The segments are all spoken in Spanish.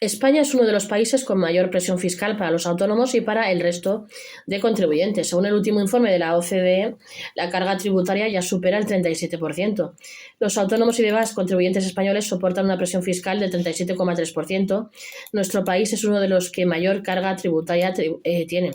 España es uno de los países con mayor presión fiscal para los autónomos y para el resto de contribuyentes. Según el último informe de la OCDE, la carga tributaria ya supera el 37%. Los autónomos y demás contribuyentes españoles soportan una presión fiscal del 37,3%. Nuestro país es uno de los que mayor carga tributaria tiene.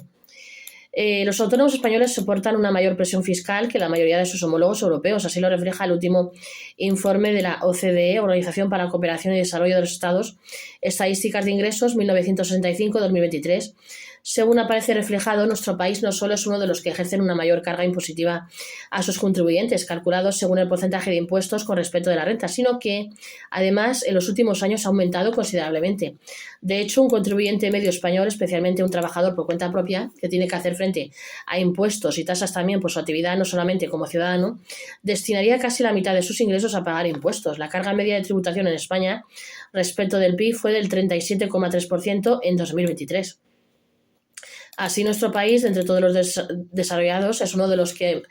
Los autónomos españoles soportan una mayor presión fiscal que la mayoría de sus homólogos europeos. Así lo refleja el último informe de la OCDE, Organización para la Cooperación y Desarrollo de los Estados, Estadísticas de Ingresos 1965-2023. Según aparece reflejado, nuestro país no solo es uno de los que ejercen una mayor carga impositiva a sus contribuyentes, calculados según el porcentaje de impuestos con respecto de la renta, sino que, además, en los últimos años ha aumentado considerablemente. De hecho, un contribuyente medio español, especialmente un trabajador por cuenta propia, que tiene que hacer frente a impuestos y tasas también por su actividad, no solamente como ciudadano, destinaría casi la mitad de sus ingresos a pagar impuestos. La carga media de tributación en España respecto del PIB fue del 37,3% en 2023. Así, nuestro país, de entre todos los desarrollados, es uno de los que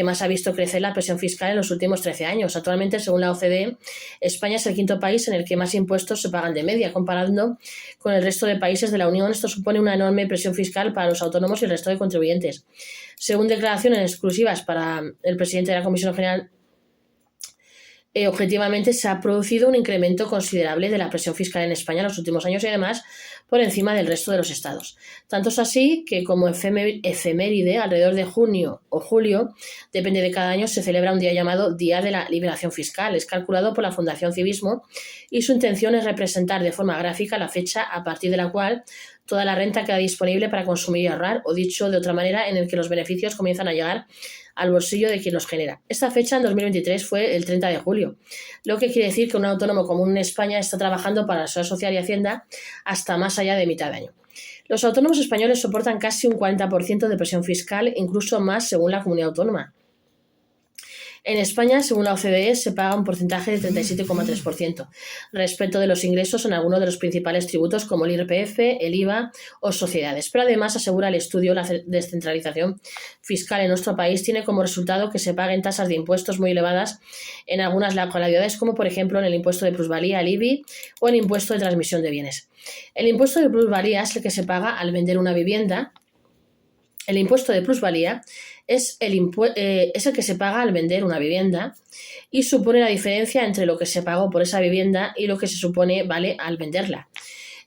más ha visto crecer la presión fiscal en los últimos 13 años. Actualmente, según la OCDE, España es el quinto país en el que más impuestos se pagan de media. Comparando con el resto de países de la Unión, esto supone una enorme presión fiscal para los autónomos y el resto de contribuyentes. Según declaraciones exclusivas para el presidente de la Comisión General, objetivamente se ha producido un incremento considerable de la presión fiscal en España en los últimos años y además por encima del resto de los estados. Tanto es así que como efeméride, alrededor de junio o julio, depende de cada año, se celebra un día llamado Día de la Liberación Fiscal. Es calculado por la Fundación Civismo y su intención es representar de forma gráfica la fecha a partir de la cual toda la renta queda disponible para consumir y ahorrar, o dicho de otra manera, en el que los beneficios comienzan a llegar al bolsillo de quien los genera. Esta fecha en 2023 fue el 30 de julio, lo que quiere decir que un autónomo común en España está trabajando para la Seguridad Social y Hacienda hasta más allá de mitad de año. Los autónomos españoles soportan casi un 40% de presión fiscal, incluso más según la comunidad autónoma. En España, según la OCDE, se paga un porcentaje del 37,3% respecto de los ingresos en algunos de los principales tributos como el IRPF, el IVA o sociedades. Pero además, asegura el estudio, la descentralización fiscal en nuestro país tiene como resultado que se paguen tasas de impuestos muy elevadas en algunas localidades, como por ejemplo en el impuesto de plusvalía, el IBI, o el impuesto de transmisión de bienes. El impuesto de plusvalía es el que se paga al vender una vivienda. El impuesto de plusvalía es el que se paga al vender una vivienda y supone la diferencia entre lo que se pagó por esa vivienda y lo que se supone vale al venderla.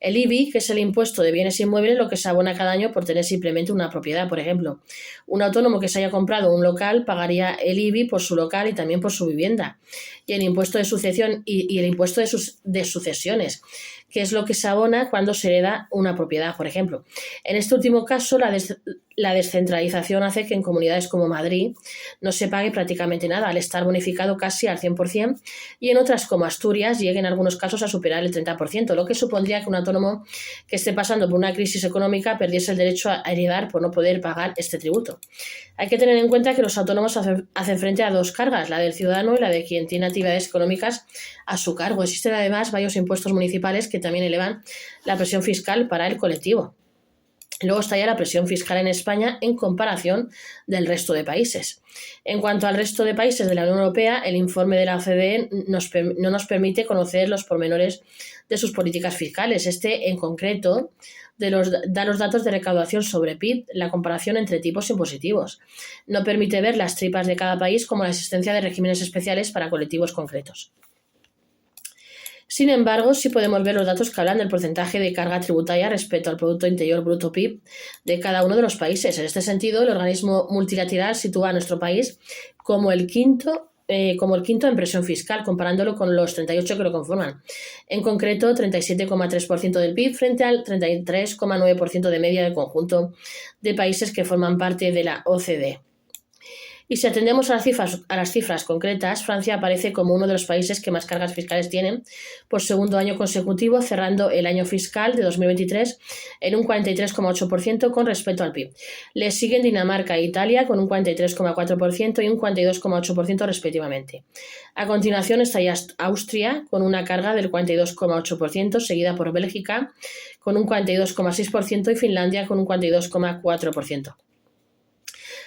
El IBI, que es el impuesto de bienes inmuebles, lo que se abona cada año por tener simplemente una propiedad. Por ejemplo, un autónomo que se haya comprado un local pagaría el IBI por su local y también por su vivienda. Y el impuesto de sucesión y el impuesto de sucesiones, que es lo que se abona cuando se hereda una propiedad, por ejemplo. En este último caso, la descentralización hace que en comunidades como Madrid no se pague prácticamente nada, al estar bonificado casi al 100%, y en otras como Asturias llegue en algunos casos a superar el 30%, lo que supondría que un autónomo que esté pasando por una crisis económica perdiese el derecho a heredar por no poder pagar este tributo. Hay que tener en cuenta que los autónomos hacen frente a dos cargas, la del ciudadano y la de quien tiene actividades económicas a su cargo. Existen además varios impuestos municipales que también elevan la presión fiscal para el colectivo. Luego está ya la presión fiscal en España en comparación del resto de países. En cuanto al resto de países de la Unión Europea, el informe de la OCDE no nos permite conocer los pormenores de sus políticas fiscales. Este, en concreto, da los datos de recaudación sobre PIB, la comparación entre tipos impositivos. No permite ver las tripas de cada país como la existencia de regímenes especiales para colectivos concretos. Sin embargo, sí podemos ver los datos que hablan del porcentaje de carga tributaria respecto al Producto Interior Bruto PIB de cada uno de los países. En este sentido, el organismo multilateral sitúa a nuestro país como el quinto en presión fiscal, comparándolo con los 38 que lo conforman. En concreto, 37,3% del PIB frente al 33,9% de media del conjunto de países que forman parte de la OCDE. Y si atendemos a las cifras concretas, Francia aparece como uno de los países que más cargas fiscales tienen por segundo año consecutivo, cerrando el año fiscal de 2023 en un 43,8% con respecto al PIB. Le siguen Dinamarca e Italia con un 43,4% y un 42,8% respectivamente. A continuación está Austria con una carga del 42,8%, seguida por Bélgica con un 42,6% y Finlandia con un 42,4%.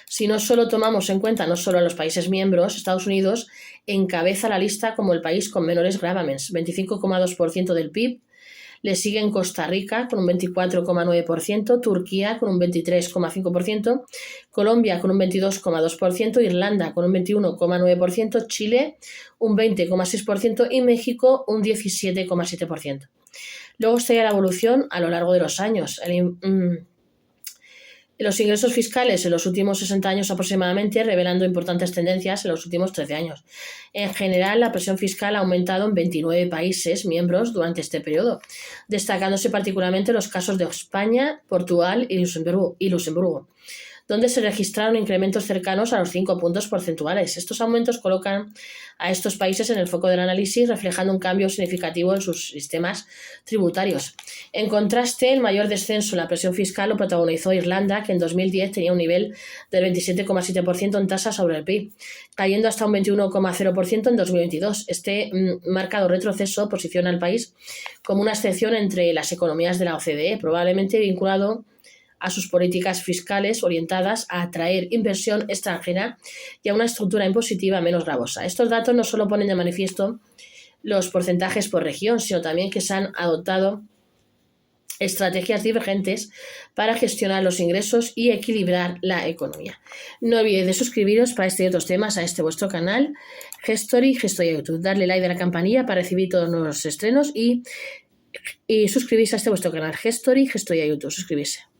Si no solo tomamos en cuenta no solo a los países miembros, Estados Unidos encabeza la lista como el país con menores gravamens, 25,2% del PIB. Le siguen Costa Rica con un 24,9%, Turquía con un 23,5%, Colombia con un 22,2%, Irlanda con un 21,9%, Chile un 20,6% y México un 17,7%. Luego está la evolución a lo largo de los años. Los ingresos fiscales en los últimos 60 años aproximadamente, revelando importantes tendencias en los últimos 13 años. En general, la presión fiscal ha aumentado en 29 países miembros durante este periodo, destacándose particularmente los casos de España, Portugal y Luxemburgo, donde se registraron incrementos cercanos a los 5 puntos porcentuales. Estos aumentos colocan a estos países en el foco del análisis, reflejando un cambio significativo en sus sistemas tributarios. En contraste, el mayor descenso en la presión fiscal lo protagonizó Irlanda, que en 2010 tenía un nivel del 27,7% en tasa sobre el PIB, cayendo hasta un 21,0% en 2022. Este marcado retroceso posiciona al país como una excepción entre las economías de la OCDE, probablemente vinculado a sus políticas fiscales orientadas a atraer inversión extranjera y a una estructura impositiva menos gravosa. Estos datos no solo ponen de manifiesto los porcentajes por región, sino también que se han adoptado estrategias divergentes para gestionar los ingresos y equilibrar la economía. No olvidéis de suscribiros para este y otros temas a este vuestro canal, Gestory YouTube. Darle like a la campanilla para recibir todos los estrenos y suscribirse a este vuestro canal, Gestory YouTube. Suscribirse.